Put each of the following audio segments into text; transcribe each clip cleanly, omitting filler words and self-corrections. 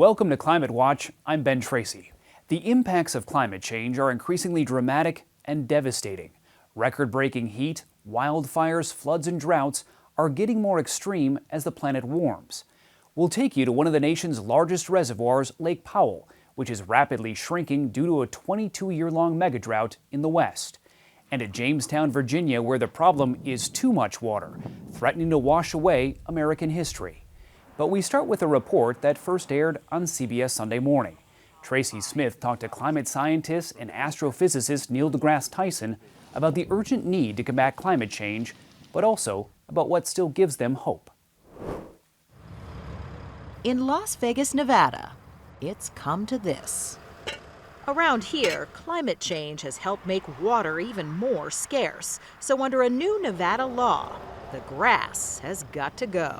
Welcome to Climate Watch. I'm Ben Tracy. The impacts of climate change are increasingly dramatic and devastating. Record-breaking heat, wildfires, floods, and droughts are getting more extreme as the planet warms. We'll take you to one of the nation's largest reservoirs, Lake Powell, which is rapidly shrinking due to a 22-year-long megadrought in the west. And at Jamestown, Virginia, where the problem is too much water, threatening to wash away American history. But we start with a report that first aired on CBS Sunday Morning. Tracy Smith talked to climate scientist and astrophysicist Neil deGrasse Tyson about the urgent need to combat climate change, but also about what still gives them hope. In Las Vegas, Nevada, it's come to this. Around here, climate change has helped make water even more scarce. So under a new Nevada law, the grass has got to go.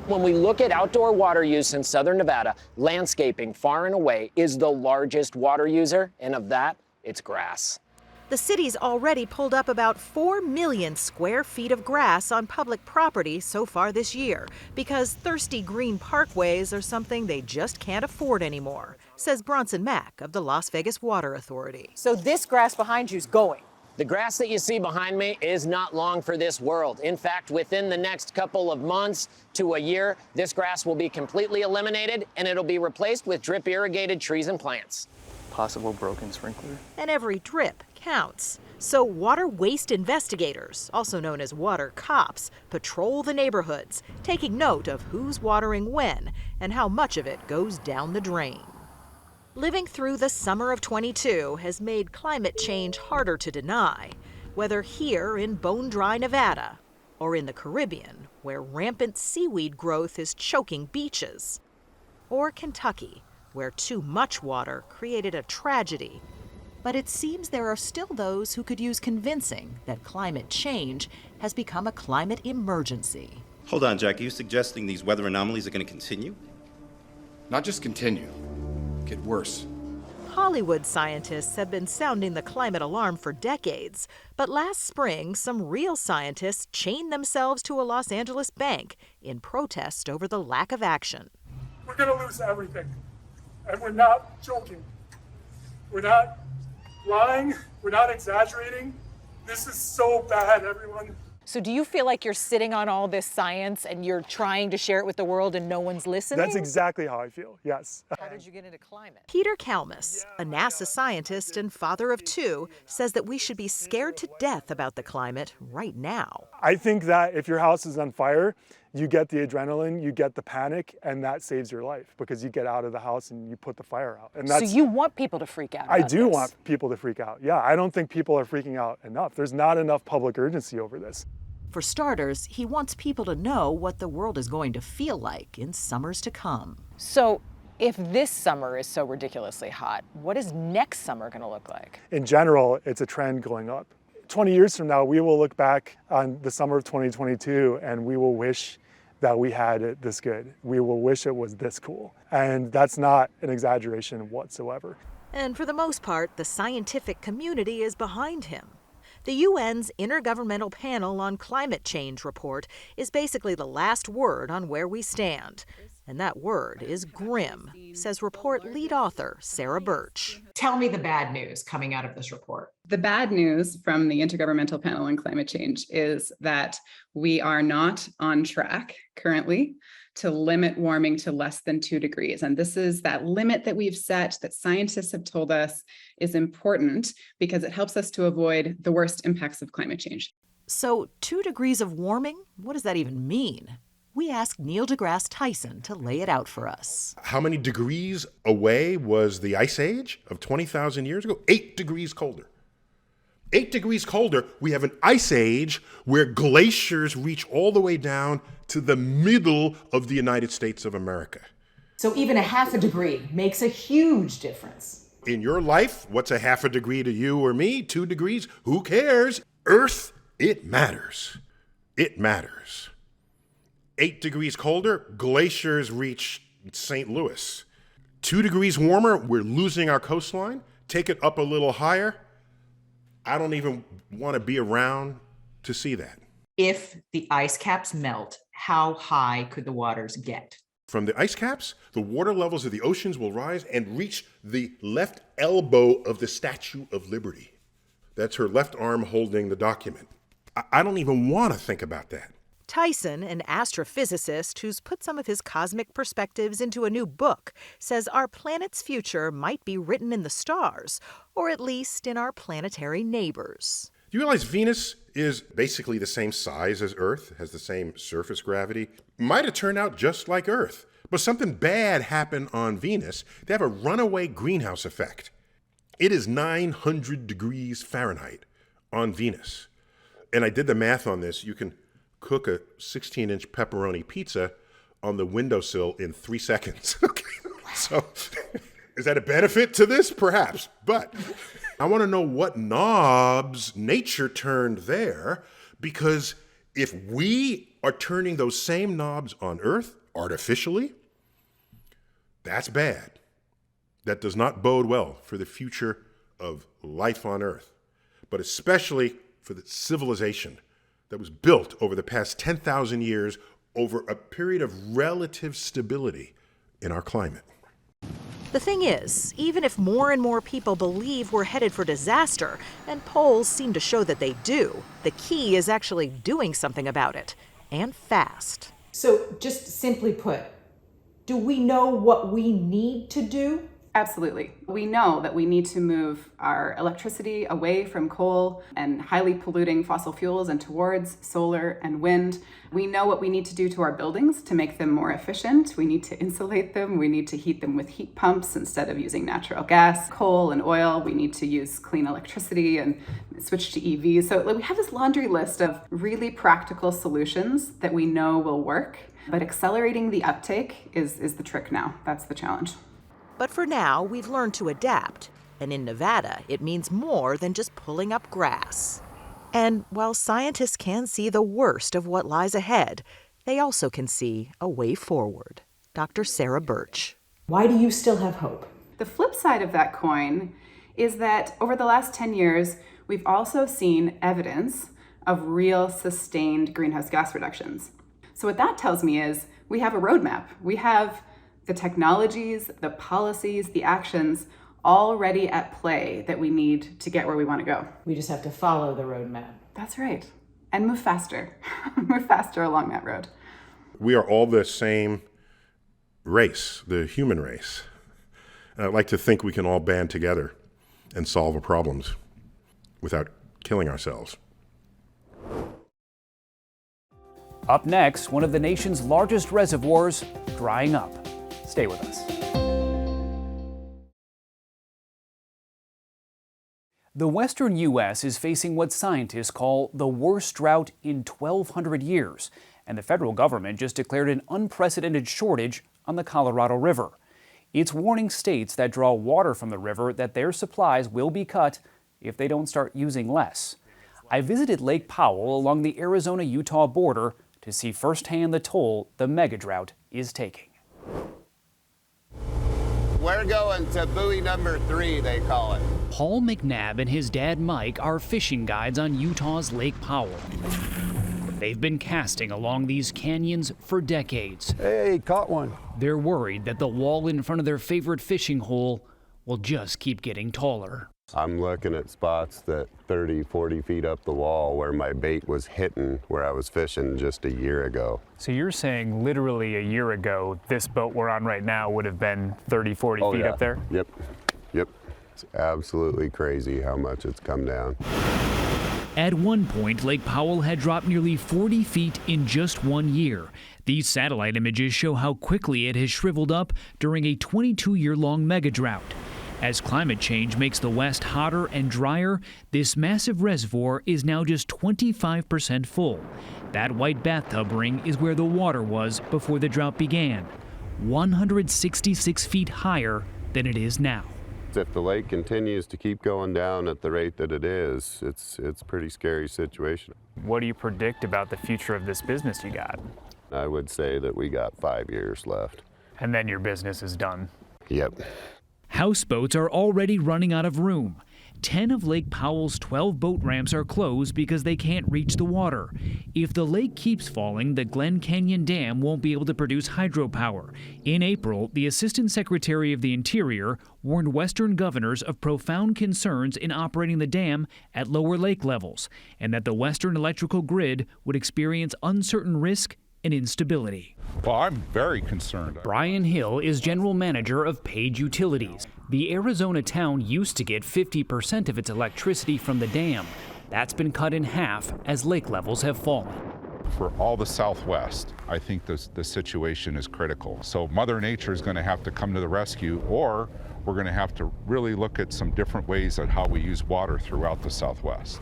When we look at outdoor water use in southern Nevada, landscaping far and away is the largest water user, and of that, it's grass. The city's already pulled up about 4 million square feet of grass on public property so far this year because thirsty green parkways are something they just can't afford anymore, says Bronson Mack of the Las Vegas Water Authority. So this grass behind you is going. The grass that you see behind me is not long for this world. In fact, within the next couple of months to a year, this grass will be completely eliminated and it'll be replaced with drip irrigated trees and plants. Possible broken sprinkler. And every drip counts. So water waste investigators, also known as water cops, patrol the neighborhoods, taking note of who's watering when and how much of it goes down the drain. Living through the summer of 22 has made climate change harder to deny, whether here in bone-dry Nevada or in the Caribbean, where rampant seaweed growth is choking beaches, or Kentucky, where too much water created a tragedy. But it seems there are still those who could use convincing that climate change has become a climate emergency. Hold on, Jack. Are you suggesting these weather anomalies are going to continue? Not just continue, get worse. Hollywood scientists have been sounding the climate alarm for decades, but last spring, some real scientists chained themselves to a Los Angeles bank in protest over the lack of action. We're going to lose everything. And we're not joking. We're not lying. We're not exaggerating. This is so bad, everyone. So do you feel like you're sitting on all this science and you're trying to share it with the world and no one's listening? That's exactly how I feel, yes. How did you get into climate? Peter Kalmus, a NASA scientist and father of two, says that we should be scared to death about the climate right now. I think that if your house is on fire, you get the adrenaline, you get the panic, and that saves your life because you get out of the house and you put the fire out. And that's, so you want people to freak out about I do this. want people to freak out. Yeah, I don't think people are freaking out enough. There's not enough public urgency over this. For starters, he wants people to know what the world is going to feel like in summers to come. So if this summer is so ridiculously hot, what is next summer going to look like? In general, it's a trend going up. 20 years from now, we will look back on the summer of 2022 and we will wish that we had it this good. We will wish it was this cool. And that's not an exaggeration whatsoever. And for the most part, the scientific community is behind him. The UN's Intergovernmental Panel on Climate Change report is basically the last word on where we stand. And that word is grim, says report lead author Sarah Birch. Tell me the bad news coming out of this report. The bad news from the Intergovernmental Panel on Climate Change is that we are not on track currently to limit warming to less than 2 degrees. And this is that limit that we've set that scientists have told us is important because it helps us to avoid the worst impacts of climate change. So 2 degrees of warming? What does that even mean? We asked Neil deGrasse Tyson to lay it out for us. How many degrees away was the ice age of 20,000 years ago? 8 degrees colder. 8 degrees colder, we have an ice age where glaciers reach all the way down to the middle of the United States of America. So even a half a degree makes a huge difference. In your life, what's a half a degree to you or me? 2 degrees? Who cares? Earth, it matters. It matters. 8 degrees colder, glaciers reach St. Louis. 2 degrees warmer, we're losing our coastline. Take it up a little higher. I don't even want to be around to see that. If the ice caps melt, how high could the waters get? from the ice caps, the water levels of the oceans will rise and reach the left elbow of the Statue of Liberty. That's her left arm holding the document. I don't even want to think about that. Tyson, an astrophysicist who's put some of his cosmic perspectives into a new book, says our planet's future might be written in the stars, or at least in our planetary neighbors. Do you realize Venus is basically the same size as Earth, has the same surface gravity? Might have turned out just like Earth, but something bad happened on Venus. They have a runaway greenhouse effect. It is 900 degrees Fahrenheit on Venus. And I did the math on this. You can cook a 16-inch pepperoni pizza on the windowsill in 3 seconds. Okay. So is that a benefit to this? Perhaps. But I want to know what knobs nature turned there, because if we are turning those same knobs on Earth artificially, that's bad. That does not bode well for the future of life on Earth, but especially for the civilization that was built over the past 10,000 years over a period of relative stability in our climate. The thing is, even if more and more people believe we're headed for disaster, and polls seem to show that they do, the key is actually doing something about it, and fast. So, just simply put, do we know what we need to do? Absolutely. We know that we need to move our electricity away from coal and highly polluting fossil fuels and towards solar and wind. We know what we need to do to our buildings to make them more efficient. We need to insulate them. We need to heat them with heat pumps instead of using natural gas, coal, and oil. We need to use clean electricity and switch to EVs. So we have this laundry list of really practical solutions that we know will work, but accelerating the uptake is the trick now. That's the challenge. But for now, we've learned to adapt. And in Nevada, it means more than just pulling up grass. And while scientists can see the worst of what lies ahead, they also can see a way forward. Dr. Sarah Birch. Why do you still have hope? The flip side of that coin is that over the last 10 years, we've also seen evidence of real sustained greenhouse gas reductions. So what that tells me is we have a roadmap. We have the technologies, the policies, the actions already at play that we need to get where we want to go. We just have to follow the roadmap. That's right. And move faster. Move faster along that road. We are all the same race, the human race. And I'd like to think we can all band together and solve our problems without killing ourselves. Up next, one of the nation's largest reservoirs drying up. Stay with us. The western U.S. is facing what scientists call the worst drought in 1,200 years, and the federal government just declared an unprecedented shortage on the Colorado River. It's warning states that draw water from the river that their supplies will be cut if they don't start using less. I visited Lake Powell along the Arizona-Utah border to see firsthand the toll the mega drought is taking. We're going to buoy number 3, they call it. Paul McNabb and his dad Mike are fishing guides on Utah's Lake Powell. They've been casting along these canyons for decades. Hey, caught one. They're worried that the wall in front of their favorite fishing hole will just keep getting taller. I'm looking at spots that 30, 40 feet up the wall where my bait was hitting where I was fishing just a year ago. So you're saying literally a year ago, this boat we're on right now would have been 30, 40 feet up there? Yep. It's absolutely crazy how much it's come down. At one point, Lake Powell had dropped nearly 40 feet in just 1 year. These satellite images show how quickly it has shriveled up during a 22-year-long mega drought. As climate change makes the West hotter and drier, this massive reservoir is now just 25% full. That white bathtub ring is where the water was before the drought began, 166 feet higher than it is now. If the lake continues to keep going down at the rate that it is, it's a pretty scary situation. What do you predict about the future of this business you got? I would say that we got 5 years left. And then your business is done. Yep. Houseboats are already running out of room. 10 of Lake Powell's 12 boat ramps are closed because they can't reach the water. If the lake keeps falling, the Glen Canyon Dam won't be able to produce hydropower. In April, the Assistant Secretary of the Interior warned Western governors of profound concerns in operating the dam at lower lake levels, and that the Western electrical grid would experience uncertain risk and instability. Well, I'm very concerned. Brian Hill is general manager of Page Utilities. The Arizona town used to get 50% of its electricity from the dam. That's been cut in half as lake levels have fallen. For all the Southwest, I think the situation is critical. So Mother Nature is going to have to come to the rescue, or we're going to have to really look at some different ways at how we use water throughout the Southwest.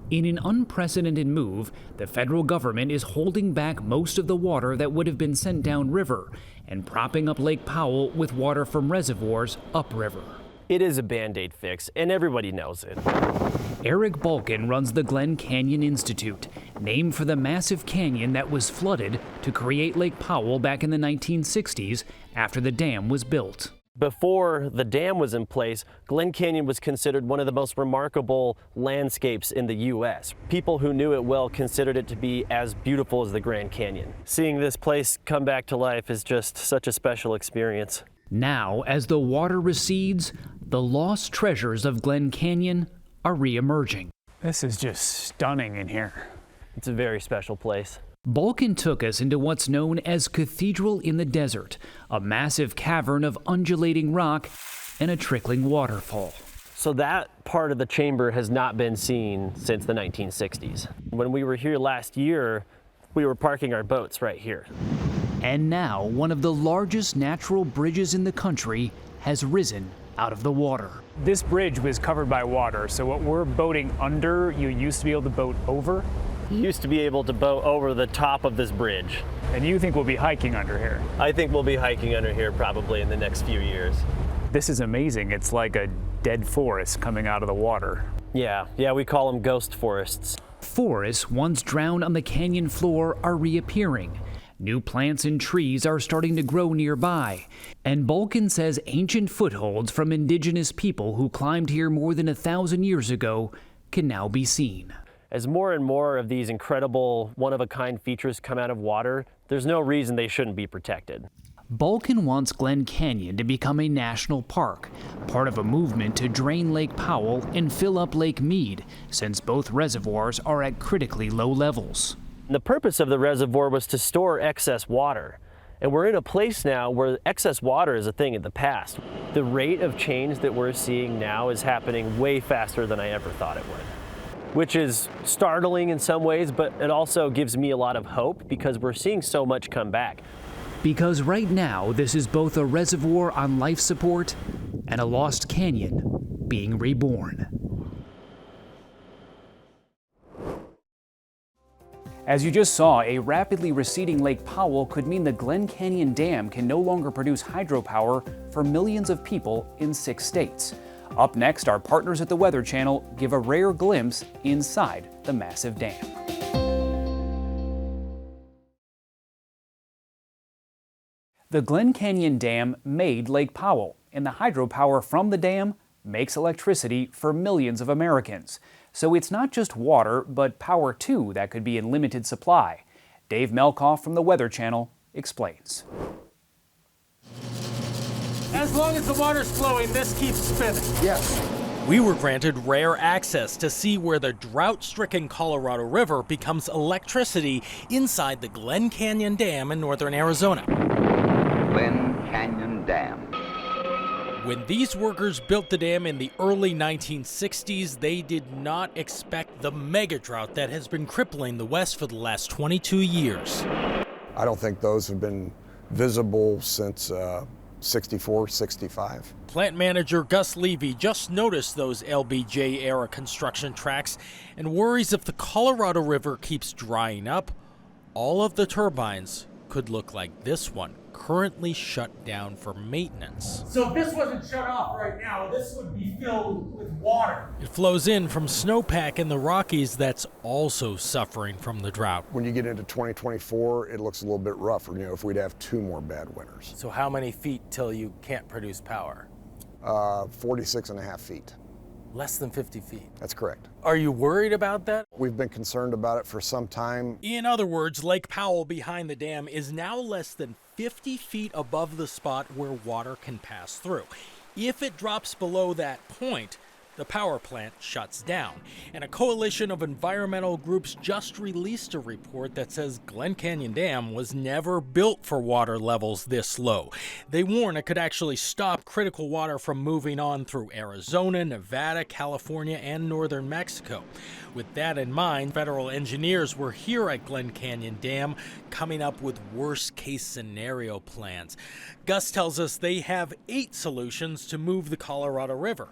In an unprecedented move, the federal government is holding back most of the water that would have been sent downriver and propping up Lake Powell with water from reservoirs upriver. It is a Band-Aid fix, and everybody knows it. Eric Balkin runs the Glen Canyon Institute, named for the massive canyon that was flooded to create Lake Powell back in the 1960s after the dam was built. Before the dam was in place, Glen Canyon was considered one of the most remarkable landscapes in the U.S. People who knew it well considered it to be as beautiful as the Grand Canyon. Seeing this place come back to life is just such a special experience. Now, as the water recedes, the lost treasures of Glen Canyon are re-emerging. This is just stunning in here. It's a very special place. Balkin took us into what's known as Cathedral in the Desert, a massive cavern of undulating rock and a trickling waterfall. So that part of the chamber has not been seen since the 1960s. When we were here last year, we were parking our boats right here. And now one of the largest natural bridges in the country has risen out of the water. This bridge was covered by water, so what we're boating under, you used to be able to boat over? You used to be able to boat over the top of this bridge. And you think we'll be hiking under here? I think we'll be hiking under here probably in the next few years. This is amazing. It's like a dead forest coming out of the water. Yeah, we call them ghost forests. Forests once drowned on the canyon floor are reappearing. New plants and trees are starting to grow nearby. And Balkin says ancient footholds from indigenous people who climbed here more than 1,000 years ago can now be seen. As more and more of these incredible one-of-a-kind features come out of water, there's no reason they shouldn't be protected. Balkin wants Glen Canyon to become a national park, part of a movement to drain Lake Powell and fill up Lake Mead, since both reservoirs are at critically low levels. The purpose of the reservoir was to store excess water. And we're in a place now where excess water is a thing of the past. The rate of change that we're seeing now is happening way faster than I ever thought it would. Which is startling in some ways, but it also gives me a lot of hope because we're seeing so much come back. Because right now, this is both a reservoir on life support and a lost canyon being reborn. As you just saw, a rapidly receding Lake Powell could mean the Glen Canyon Dam can no longer produce hydropower for millions of people in 6 states. Up next, our partners at the Weather Channel give a rare glimpse inside the massive dam. The Glen Canyon Dam made Lake Powell, and the hydropower from the dam makes electricity for millions of Americans. So it's not just water, but power too that could be in limited supply. Dave Melkoff from the Weather Channel explains. As long as the water's flowing, this keeps spinning. Yes. We were granted rare access to see where the drought-stricken Colorado River becomes electricity inside the Glen Canyon Dam in northern Arizona. Glen Canyon Dam. When these workers built the dam in the early 1960s, they did not expect the mega drought that has been crippling the West for the last 22 years. I don't think those have been visible since 64, 65. Plant manager Gus Levy just noticed those LBJ-era construction tracks and worries if the Colorado River keeps drying up, all of the turbines could look like this one, currently shut down for maintenance. So if this wasn't shut off right now, this would be filled with water. It flows in from snowpack in the Rockies that's also suffering from the drought. When you get into 2024, it looks a little bit rougher, if we'd have 2 more bad winters. So how many feet till you can't produce power? 46.5 feet. Less than 50 feet. That's correct. Are you worried about that? We've been concerned about it for some time. In other words, Lake Powell behind the dam is now less than 50 feet above the spot where water can pass through. If it drops below that point, the power plant shuts down. And a coalition of environmental groups just released a report that says Glen Canyon Dam was never built for water levels this low. They warn it could actually stop critical water from moving on through Arizona, Nevada, California, and northern Mexico. With that in mind, federal engineers were here at Glen Canyon Dam coming up with worst-case scenario plans. Gus tells us they have 8 solutions to move the Colorado River.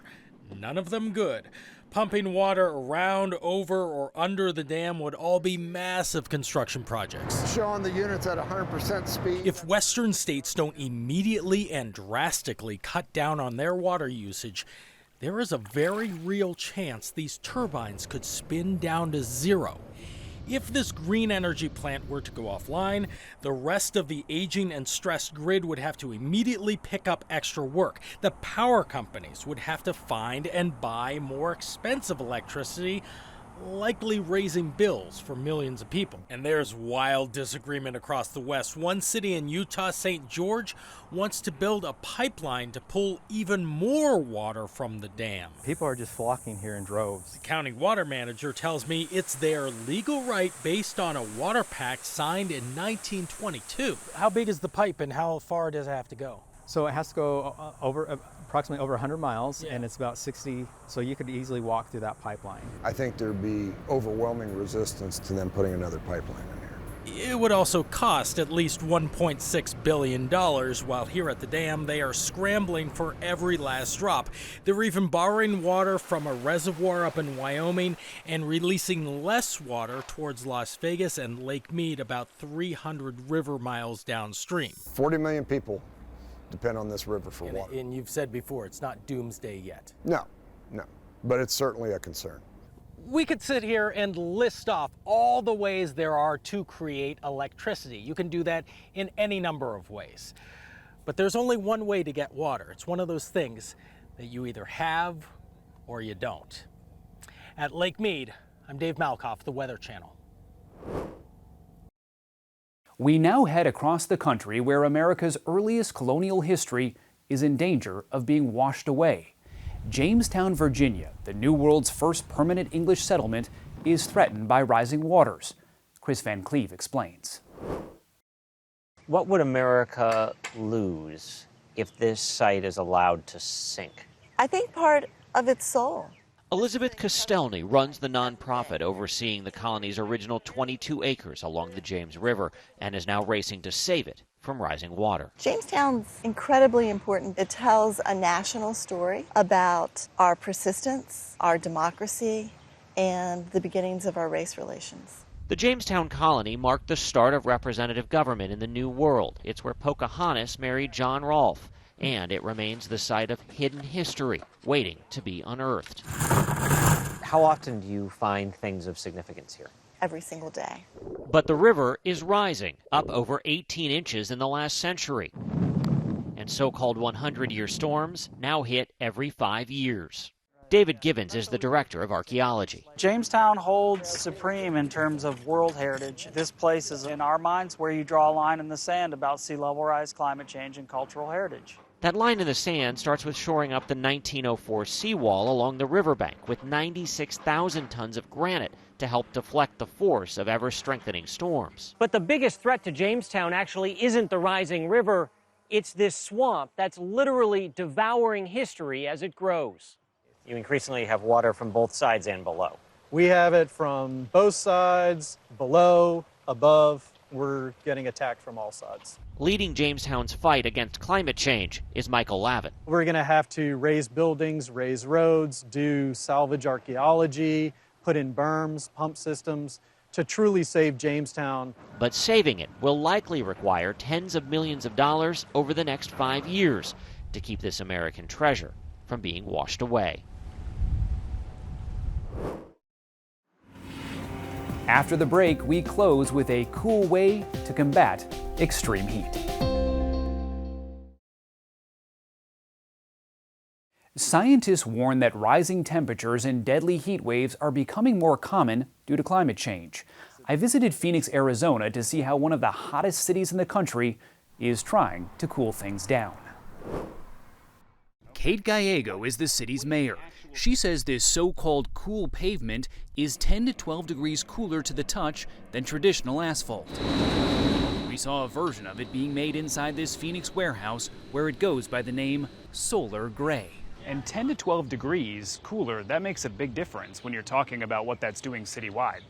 None of them good. Pumping water around, over, or under the dam would all be massive construction projects. Showing the units at 100% speed. If western states don't immediately and drastically cut down on their water usage, there is a very real chance these turbines could spin down to zero. If this green energy plant were to go offline, the rest of the aging and stressed grid would have to immediately pick up extra work. The power companies would have to find and buy more expensive electricity, likely raising bills for millions of people. And there's wild disagreement across the West. One city in Utah, St. George, wants to build a pipeline to pull even more water from the dam. People are just flocking here in droves. The county water manager tells me it's their legal right based on a water pact signed in 1922. How big is the pipe and how far does it have to go? So it has to go approximately over 100 miles, and it's about 60, so you could easily walk through that pipeline. I think there'd be overwhelming resistance to them putting another pipeline in here. It would also cost at least $1.6 billion, while here at the dam they are scrambling for every last drop. They're even borrowing water from a reservoir up in Wyoming and releasing less water towards Las Vegas and Lake Mead about 300 river miles downstream. 40 million people depend on this river for water. And you've said before, it's not doomsday yet. No, but it's certainly a concern. We could sit here and list off all the ways there are to create electricity. You can do that in any number of ways. But there's only one way to get water. It's one of those things that you either have or you don't. At Lake Mead, I'm Dave Malkoff, the Weather Channel. We now head across the country where America's earliest colonial history is in danger of being washed away. Jamestown, Virginia, the New World's first permanent English settlement, is threatened by rising waters. Chris Van Cleve explains. What would America lose if this site is allowed to sink? I think part of its soul. Elizabeth Kostelny runs the nonprofit overseeing the colony's original 22 acres along the James River and is now racing to save it from rising water. Jamestown's incredibly important. It tells a national story about our persistence, our democracy, and the beginnings of our race relations. The Jamestown colony marked the start of representative government in the New World. It's where Pocahontas married John Rolfe, and it remains the site of hidden history waiting to be unearthed. How often do you find things of significance here? Every single day. But the river is rising, up over 18 inches in the last century. And so-called 100-year storms now hit every 5 years. David Gibbons is the director of archaeology. Jamestown holds supreme in terms of world heritage. This place is, in our minds, where you draw a line in the sand about sea level rise, climate change, and cultural heritage. That line in the sand starts with shoring up the 1904 seawall along the riverbank with 96,000 tons of granite to help deflect the force of ever-strengthening storms. But the biggest threat to Jamestown actually isn't the rising river, it's this swamp that's literally devouring history as it grows. You increasingly have water from both sides and below. We have it from both sides, below, above. We're getting attacked from all sides. Leading Jamestown's fight against climate change is Michael Lavin. We're going to have to raise buildings, raise roads, do salvage archaeology, put in berms, pump systems to truly save Jamestown. But saving it will likely require tens of millions of dollars over the next 5 years to keep this American treasure from being washed away. After the break, we close with a cool way to combat extreme heat. Scientists warn that rising temperatures and deadly heat waves are becoming more common due to climate change. I visited Phoenix, Arizona to see how one of the hottest cities in the country is trying to cool things down. Kate Gallego is the city's mayor. She says this so-called cool pavement is 10 to 12 degrees cooler to the touch than traditional asphalt. We saw a version of it being made inside this Phoenix warehouse where it goes by the name Solar Gray. And 10 to 12 degrees cooler, that makes a big difference when you're talking about what that's doing citywide.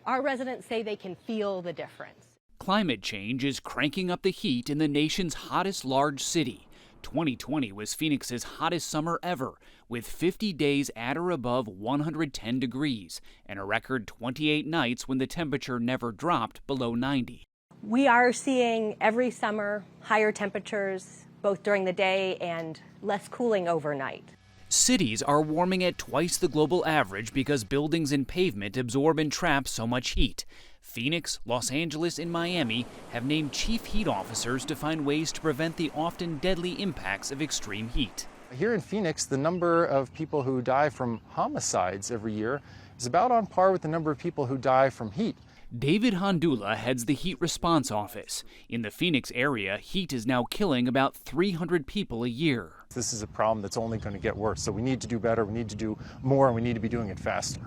Our residents say they can feel the difference. Climate change is cranking up the heat in the nation's hottest large city. 2020 was Phoenix's hottest summer ever, with 50 days at or above 110 degrees, and a record 28 nights when the temperature never dropped below 90. We are seeing every summer higher temperatures, both during the day and less cooling overnight. Cities are warming at twice the global average because buildings and pavement absorb and trap so much heat. Phoenix, Los Angeles, and Miami have named chief heat officers to find ways to prevent the often deadly impacts of extreme heat. Here in Phoenix, the number of people who die from homicides every year is about on par with the number of people who die from heat. David Hondula heads the Heat Response Office. In the Phoenix area, heat is now killing about 300 people a year. This is a problem that's only going to get worse, so we need to do better, we need to do more, and we need to be doing it faster.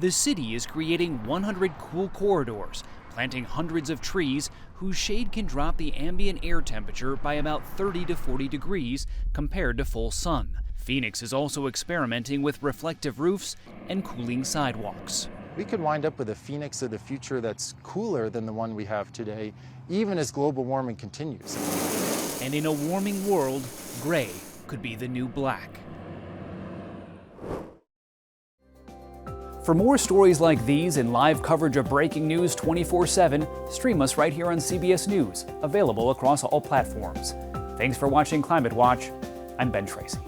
The city is creating 100 cool corridors, planting hundreds of trees whose shade can drop the ambient air temperature by about 30 to 40 degrees compared to full sun. Phoenix is also experimenting with reflective roofs and cooling sidewalks. We could wind up with a Phoenix of the future that's cooler than the one we have today, even as global warming continues. And in a warming world, gray could be the new black. For more stories like these and live coverage of breaking news 24/7, stream us right here on CBS News, available across all platforms. Thanks for watching Climate Watch. I'm Ben Tracy.